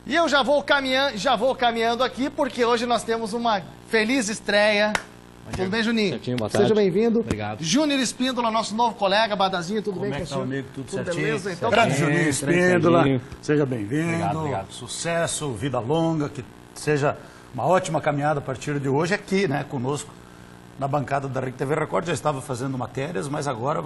E eu já vou caminhando aqui, porque hoje nós temos uma feliz estreia. Tudo bem, Juninho? Certinho, boa tarde. Seja bem-vindo. Obrigado. Júnior Espíndola, nosso novo colega, Badazinho, tudo bem com o senhor? Amigo, tudo certinho. Beleza? Então, Grande Juninho Espíndola, seja bem-vindo. Obrigado. Sucesso, vida longa, que seja uma ótima caminhada a partir de hoje aqui, né, conosco, na bancada da RIC TV Record. Já estava fazendo matérias, mas agora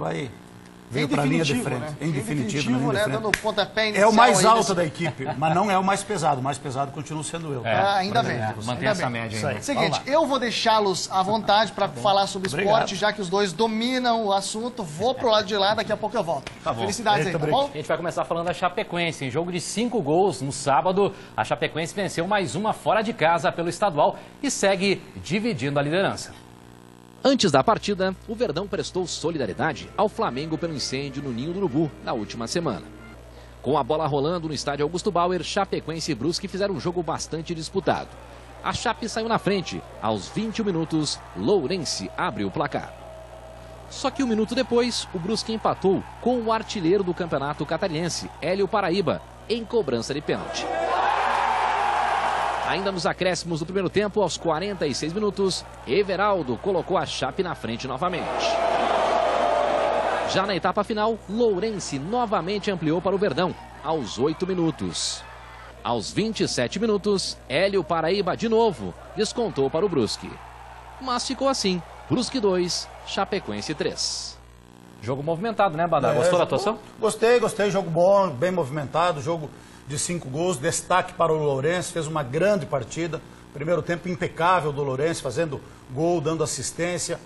veio para a linha de frente. Né? Em definitivo, né? Dando pontapé inicial. É o mais alto da equipe, mas não é o mais pesado. O mais pesado continua sendo eu. Ainda bem. Mantém essa média ainda. Seguinte, eu vou deixá-los à vontade para falar sobre esporte, já que os dois dominam o assunto. Vou pro lado de lá, daqui a pouco eu volto. Felicidades aí, tá bom? A gente vai começar falando da Chapecoense. Em jogo de 5 gols no sábado, a Chapecoense venceu mais uma fora de casa pelo estadual e segue dividindo a liderança. Antes da partida, o Verdão prestou solidariedade ao Flamengo pelo incêndio no Ninho do Urubu na última semana. Com a bola rolando no estádio Augusto Bauer, Chapecoense e Brusque fizeram um jogo bastante disputado. A Chape saiu na frente. Aos 21 minutos, Lourenço abriu o placar. Só que um minuto depois, o Brusque empatou com o artilheiro do campeonato catarinense, Hélio Paraíba, em cobrança de pênalti. Ainda nos acréscimos do primeiro tempo, aos 46 minutos, Everaldo colocou a Chape na frente novamente. Já na etapa final, Lourenço novamente ampliou para o Verdão, aos 8 minutos. Aos 27 minutos, Hélio Paraíba de novo descontou para o Brusque. Mas ficou assim, Brusque 2, Chapecoense 3. Jogo movimentado, né, Badá? Gostou da atuação? Gostei. Jogo bom, bem movimentado, jogo de 5 gols, destaque para o Lourenço, fez uma grande partida, primeiro tempo impecável do Lourenço, fazendo gol, dando assistência,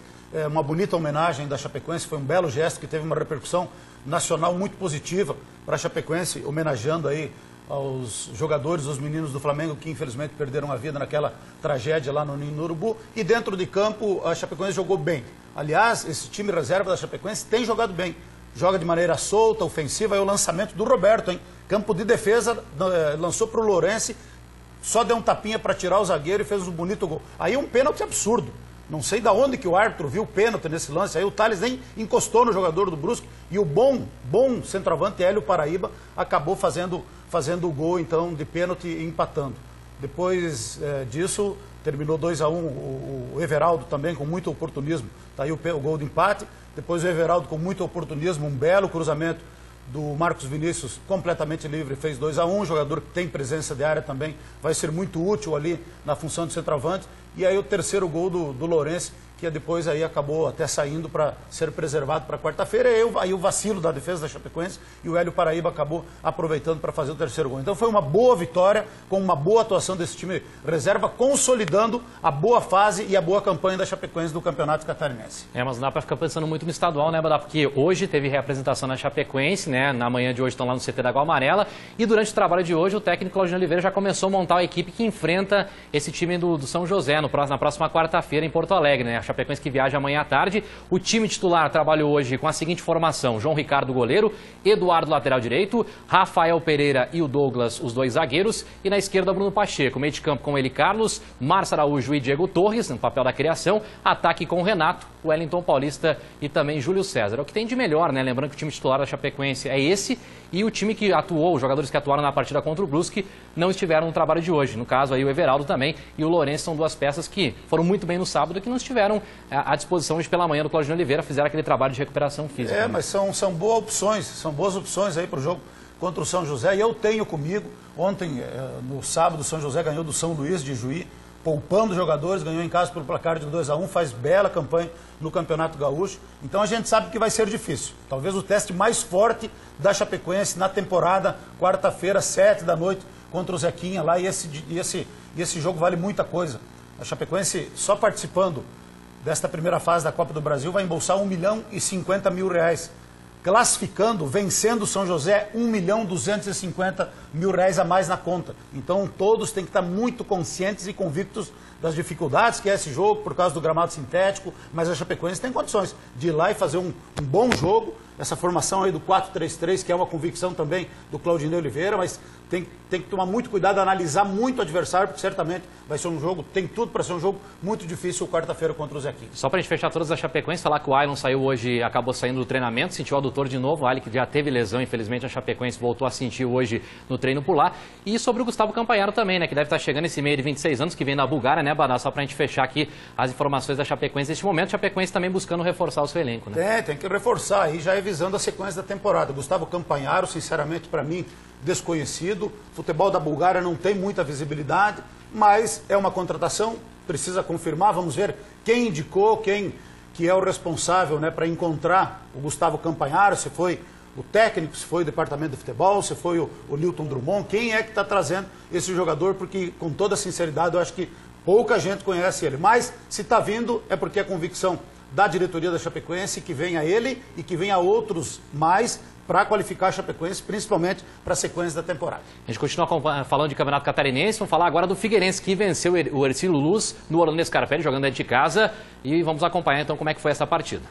uma bonita homenagem da Chapecoense, foi um belo gesto que teve uma repercussão nacional muito positiva para a Chapecoense, homenageando aí aos jogadores, os meninos do Flamengo que infelizmente perderam a vida naquela tragédia lá no Ninho do Urubu, e dentro de campo a Chapecoense jogou bem. Aliás, esse time reserva da Chapecoense tem jogado bem. Joga de maneira solta, ofensiva, é o lançamento do Roberto, hein? Campo de defesa, lançou para o Lourenço, só deu um tapinha para tirar o zagueiro e fez um bonito gol. Aí um pênalti absurdo. Não sei de onde que o árbitro viu o pênalti nesse lance. Aí o Thales nem encostou no jogador do Brusque. E o bom centroavante Hélio Paraíba acabou fazendo o gol, então, de pênalti e empatando. Depois disso, terminou 2-1, o Everaldo também com muito oportunismo. Está aí o gol de empate. Depois o Everaldo com muito oportunismo, um belo cruzamento do Marcos Vinícius, completamente livre, fez 2-1. Jogador que tem presença de área também, vai ser muito útil ali na função de centroavante. E aí o terceiro gol do Lourenço, que depois aí acabou até saindo para ser preservado para quarta-feira. Aí o vacilo da defesa da Chapecoense e o Hélio Paraíba acabou aproveitando para fazer o terceiro gol. Então foi uma boa vitória, com uma boa atuação desse time reserva, consolidando a boa fase e a boa campanha da Chapecoense do Campeonato Catarinense. Mas não dá para ficar pensando muito no estadual, né, Badá? Porque hoje teve representação na Chapecoense, né? Na manhã de hoje estão lá no CT da Água Amarela. E durante o trabalho de hoje, o técnico Claudinho Oliveira já começou a montar a equipe que enfrenta esse time do São José na próxima quarta-feira em Porto Alegre, né? A Chapecoense que viaja amanhã à tarde. O time titular trabalhou hoje com a seguinte formação: João Ricardo, goleiro, Eduardo, lateral direito, Rafael Pereira e o Douglas, os dois zagueiros, e na esquerda Bruno Pacheco, meio de campo com ele Carlos, Márcio Araújo e Diego Torres, no papel da criação, ataque com Renato, Wellington Paulista e também Júlio César. É o que tem de melhor, né? Lembrando que o time titular da Chapecoense é esse, e o time que atuou, os jogadores que atuaram na partida contra o Brusque, não estiveram no trabalho de hoje. No caso aí o Everaldo também e o Lourenço são duas peças que foram muito bem no sábado e que não estiveram à disposição hoje pela manhã do Claudinho Oliveira, fizeram aquele trabalho de recuperação física. Mas são boas opções aí para o jogo contra o São José. E eu tenho comigo, ontem, no sábado, o São José ganhou do São Luís de Juí, poupando jogadores, ganhou em casa pelo placar de 2-1, faz bela campanha no Campeonato Gaúcho. Então a gente sabe que vai ser difícil. Talvez o teste mais forte da Chapecoense na temporada, quarta-feira, 7 da noite, contra o Zequinha lá. E esse jogo vale muita coisa. A Chapecoense, só participando desta primeira fase da Copa do Brasil, vai embolsar R$1.050.000. Classificando, vencendo o São José, R$1.250.000 a mais na conta. Então todos têm que estar muito conscientes e convictos das dificuldades que é esse jogo, por causa do gramado sintético, mas a Chapecoense tem condições de ir lá e fazer um bom jogo, essa formação aí do 4-3-3, que é uma convicção também do Claudinei Oliveira, mas tem que tomar muito cuidado, analisar muito o adversário, porque certamente vai ser um jogo, tem tudo para ser um jogo muito difícil quarta-feira contra o Zequinha. Só para a gente fechar todas as Chapecoense, falar que o Ailon saiu hoje, acabou saindo do treinamento, sentiu o adutor de novo, o Ailon que já teve lesão, infelizmente a Chapecoense voltou a sentir hoje no treino por lá. E sobre o Gustavo Campanharo também, né, que deve estar chegando esse meio de 26 anos, que vem da Bulgária, né, Badá? Só para a gente fechar aqui as informações da Chapecoense neste momento, a Chapecoense também buscando reforçar o seu elenco, né? Tem que reforçar aí, já visando a sequência da temporada. Gustavo Campanharo, sinceramente, para mim, desconhecido. O futebol da Bulgária não tem muita visibilidade, mas é uma contratação, precisa confirmar. Vamos ver quem indicou, quem que é o responsável, né, para encontrar o Gustavo Campanharo, se foi o técnico, se foi o departamento de futebol, se foi o Nilton Drummond, quem é que está trazendo esse jogador, porque, com toda sinceridade, eu acho que pouca gente conhece ele. Mas, se está vindo, é porque é convicção da diretoria da Chapecoense que venha ele e que venha outros mais para qualificar a Chapecoense, principalmente para a sequência da temporada. A gente continua falando de Campeonato Catarinense, vamos falar agora do Figueirense, que venceu o Hercílio Luz no Orlando Scarpelli, jogando dentro de casa, e vamos acompanhar então como é que foi essa partida.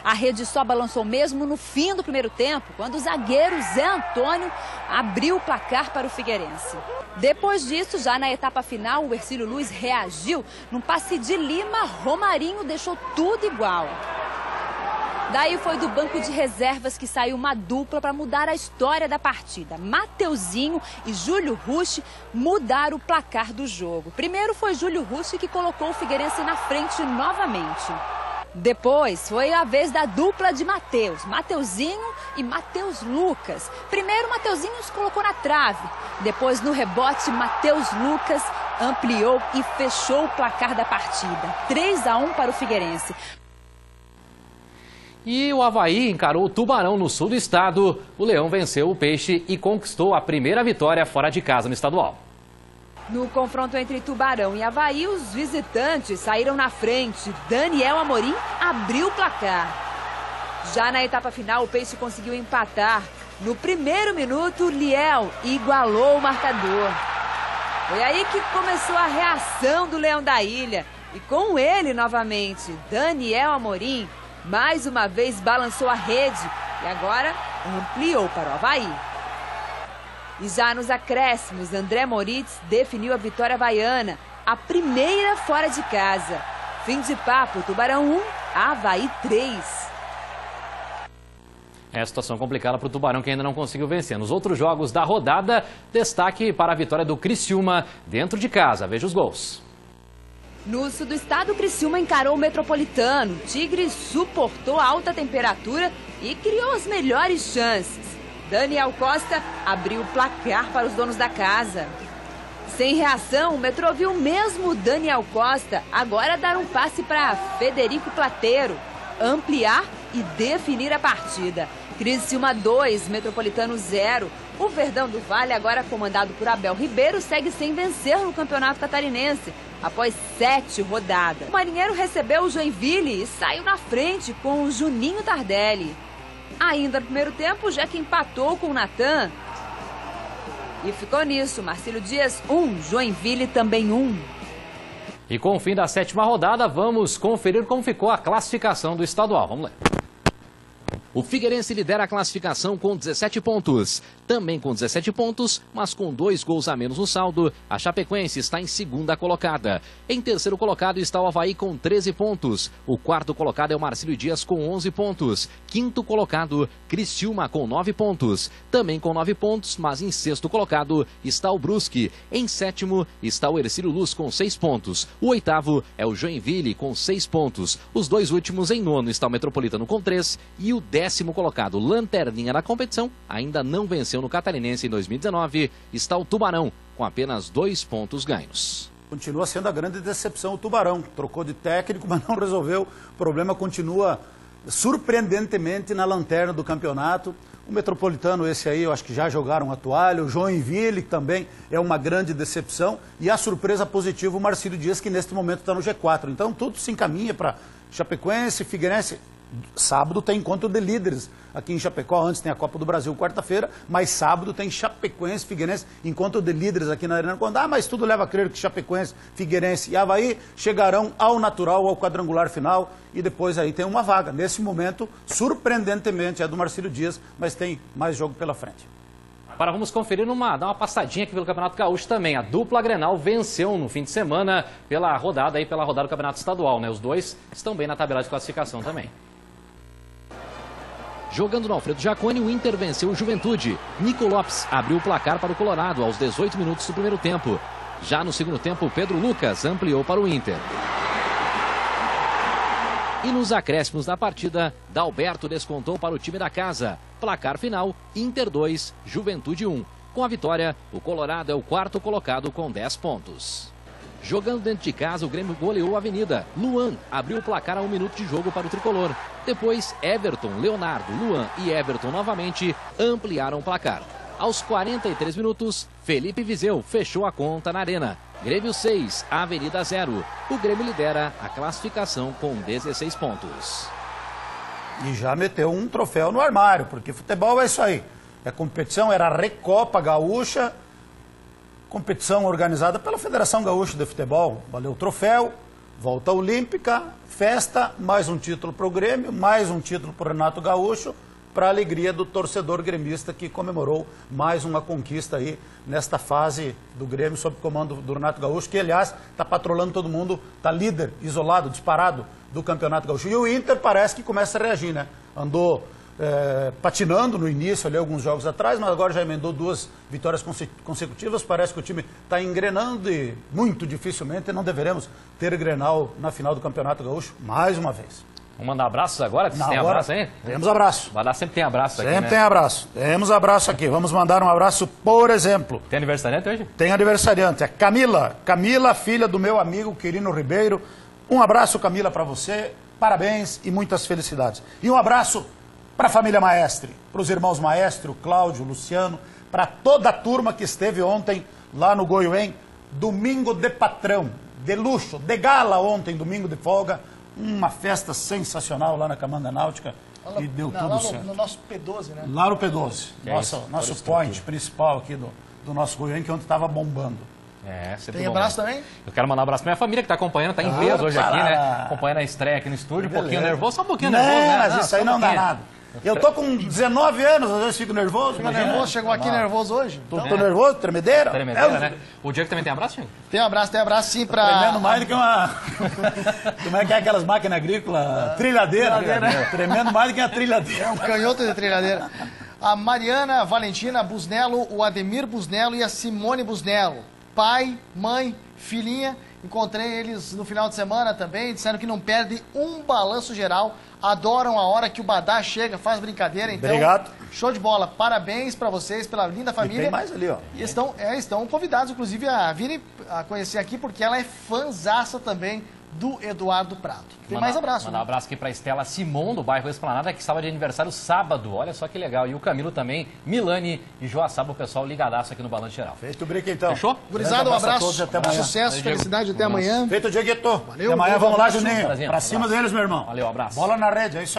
A rede só balançou mesmo no fim do primeiro tempo, quando o zagueiro Zé Antônio abriu o placar para o Figueirense. Depois disso, já na etapa final, o Hercílio Luz reagiu. Num passe de Lima, Romarinho deixou tudo igual. Daí foi do banco de reservas que saiu uma dupla para mudar a história da partida. Mateuzinho e Júlio Rusch mudaram o placar do jogo. Primeiro foi Júlio Rusch que colocou o Figueirense na frente novamente. Depois foi a vez da dupla de Mateus, Mateuzinho e Mateus Lucas. Primeiro Mateuzinho os colocou na trave, depois no rebote Mateus Lucas ampliou e fechou o placar da partida. 3-1 para o Figueirense. E o Avaí encarou o Tubarão no sul do estado. O Leão venceu o Peixe e conquistou a primeira vitória fora de casa no estadual. No confronto entre Tubarão e Avaí, os visitantes saíram na frente. Daniel Amorim abriu o placar. Já na etapa final, o Peixe conseguiu empatar. No primeiro minuto, Liel igualou o marcador. Foi aí que começou a reação do Leão da Ilha. E com ele, novamente, Daniel Amorim, mais uma vez balançou a rede e agora ampliou para o Avaí. E já nos acréscimos, André Moritz definiu a vitória havaiana, a primeira fora de casa. Fim de papo, Tubarão 1, Avaí 3. É a situação complicada para o Tubarão, que ainda não conseguiu vencer. Nos outros jogos da rodada, destaque para a vitória do Criciúma dentro de casa. Veja os gols. No sul do estado, o Criciúma encarou o Metropolitano. O Tigre suportou a alta temperatura e criou as melhores chances. Daniel Costa abriu o placar para os donos da casa. Sem reação, o Metrô viu mesmo Daniel Costa agora dar um passe para Federico Plateiro, ampliar e definir a partida. Criciúma 2, Metropolitano 0. O Verdão do Vale, agora comandado por Abel Ribeiro, segue sem vencer no Campeonato Catarinense, após 7 rodadas. O Marinheiro recebeu o Joinville e saiu na frente com o Juninho Tardelli. Ainda no primeiro tempo, o Jack empatou com o Natan. E ficou nisso, Marcílio Dias 1, Joinville também 1. E com o fim da 7ª rodada, vamos conferir como ficou a classificação do estadual. Vamos lá. O Figueirense lidera a classificação com 17 pontos. Também com 17 pontos, mas com 2 gols a menos no saldo, a Chapecoense está em segunda colocada. Em terceiro colocado está o Avaí com 13 pontos. O quarto colocado é o Marcílio Dias com 11 pontos. Quinto colocado, Criciúma com 9 pontos. Também com 9 pontos, mas em sexto colocado está o Brusque. Em sétimo está o Hercílio Luz com 6 pontos. O oitavo é o Joinville com 6 pontos. Os dois últimos em nono está o Metropolitano com 3 e o 10º colocado, lanterninha da competição, ainda não venceu no Catarinense em 2019, está o Tubarão, com apenas 2 pontos ganhos. Continua sendo a grande decepção o Tubarão. Trocou de técnico, mas não resolveu. O problema continua surpreendentemente na lanterna do campeonato. O Metropolitano, esse aí, eu acho que já jogaram a toalha. O Joinville, que também é uma grande decepção. E a surpresa positiva, o Marcílio Dias, que neste momento está no G4. Então tudo se encaminha para Chapecoense, Figueirense. Sábado tem encontro de líderes aqui em Chapecó. Antes tem a Copa do Brasil quarta-feira, mas sábado tem Chapecoense, Figueirense, encontro de líderes aqui na Arena Condá. Mas tudo leva a crer que Chapecoense, Figueirense e Avaí chegarão ao natural, ao quadrangular final, e depois aí tem uma vaga. Nesse momento, surpreendentemente, é do Marcílio Dias, mas tem mais jogo pela frente. Agora vamos conferir dar uma passadinha aqui pelo Campeonato Gaúcho também. A dupla Grenal venceu no fim de semana pela rodada do Campeonato Estadual, né? Os dois estão bem na tabela de classificação também. Jogando no Alfredo Jaconi, o Inter venceu o Juventude. Nico Lopes abriu o placar para o Colorado aos 18 minutos do primeiro tempo. Já no segundo tempo, Pedro Lucas ampliou para o Inter. E nos acréscimos da partida, Dalberto descontou para o time da casa. Placar final, Inter 2, Juventude 1. Com a vitória, o Colorado é o quarto colocado com 10 pontos. Jogando dentro de casa, o Grêmio goleou a Avenida. Luan abriu o placar a 1 minuto de jogo para o tricolor. Depois, Everton, Leonardo, Luan e Everton novamente ampliaram o placar. Aos 43 minutos, Felipe Viseu fechou a conta na Arena. Grêmio 6, Avenida 0. O Grêmio lidera a classificação com 16 pontos. E já meteu um troféu no armário, porque futebol é isso aí. É competição, era a Recopa Gaúcha, competição organizada pela Federação Gaúcha de Futebol. Valeu o troféu, volta olímpica, festa, mais um título para o Grêmio, mais um título para o Renato Gaúcho, para a alegria do torcedor gremista que comemorou mais uma conquista aí nesta fase do Grêmio sob comando do Renato Gaúcho, que aliás está patrolando todo mundo, está líder, isolado, disparado do Campeonato Gaúcho. E o Inter parece que começa a reagir, né? Andou patinando no início, ali alguns jogos atrás, mas agora já emendou 2 vitórias consecutivas. Parece que o time está engrenando e muito dificilmente não deveremos ter Grenal na final do Campeonato Gaúcho mais uma vez. Vamos mandar abraços agora? Vocês têm abraço aí? Temos abraço. Vai dar, sempre tem abraço aqui, sempre né? tem abraço. Temos abraço aqui. Vamos mandar um abraço, por exemplo. Tem aniversariante hoje? Tem aniversariante. É Camila. Camila, filha do meu amigo Quirino Ribeiro. Um abraço, Camila, para você. Parabéns e muitas felicidades. E um abraço para a família Maestre, para os irmãos Maestro, Cláudio, Luciano, para toda a turma que esteve ontem lá no Goiuém. Domingo de patrão, de luxo, de gala ontem, domingo de folga. Uma festa sensacional lá na Camanda Náutica e deu tudo certo. No nosso P12, né? Lá no P12, nosso point principal aqui do nosso Goiânia, que ontem estava bombando. Tem abraço também? Eu quero mandar um abraço pra minha família que tá acompanhando, tá em peso hoje aqui, né? Acompanhando a estreia aqui no estúdio, um pouquinho nervoso, só um pouquinho nervoso, né? Mas isso aí não dá nada. Eu tô com 19 anos, às vezes fico nervoso. Fica nervoso, chegou aqui nervoso hoje. Tô nervoso, tremedeira? Tremedeira, né? O Diego também tem abraço, Diego? Tem abraço sim pra... Tremendo mais do que uma... Como é que é aquelas máquinas agrícolas? Trilhadeira. Tremendo mais do que uma trilhadeira. É um canhoto de trilhadeira. A Mariana Valentina Busnello, o Ademir Busnello e a Simone Busnello. Pai, mãe, filhinha. Encontrei eles no final de semana também, disseram que não perdem um balanço geral, adoram a hora que o Badá chega, faz brincadeira, então... Obrigado. Show de bola, parabéns pra vocês, pela linda família. E tem mais ali, ó. E estão convidados, inclusive, a virem a conhecer aqui, porque ela é fãzaça também do Eduardo Prado. Tem mais abraço. Mandar um abraço aqui para Estela Simon, do bairro Esplanada, que estava de aniversário sábado. Olha só que legal. E o Camilo também, Milani e Joaçaba, o pessoal ligadaço aqui no Balanço Geral. Feito o break, então. Fechou? Gurizada, um abraço, até amanhã. Sucesso, felicidade, até amanhã. Feito, Dieguito. Valeu. Até amanhã, vamos lá, Juninho. Prazer, Pra cima deles, meu irmão. Valeu, abraço. Bola na rede, é isso aí.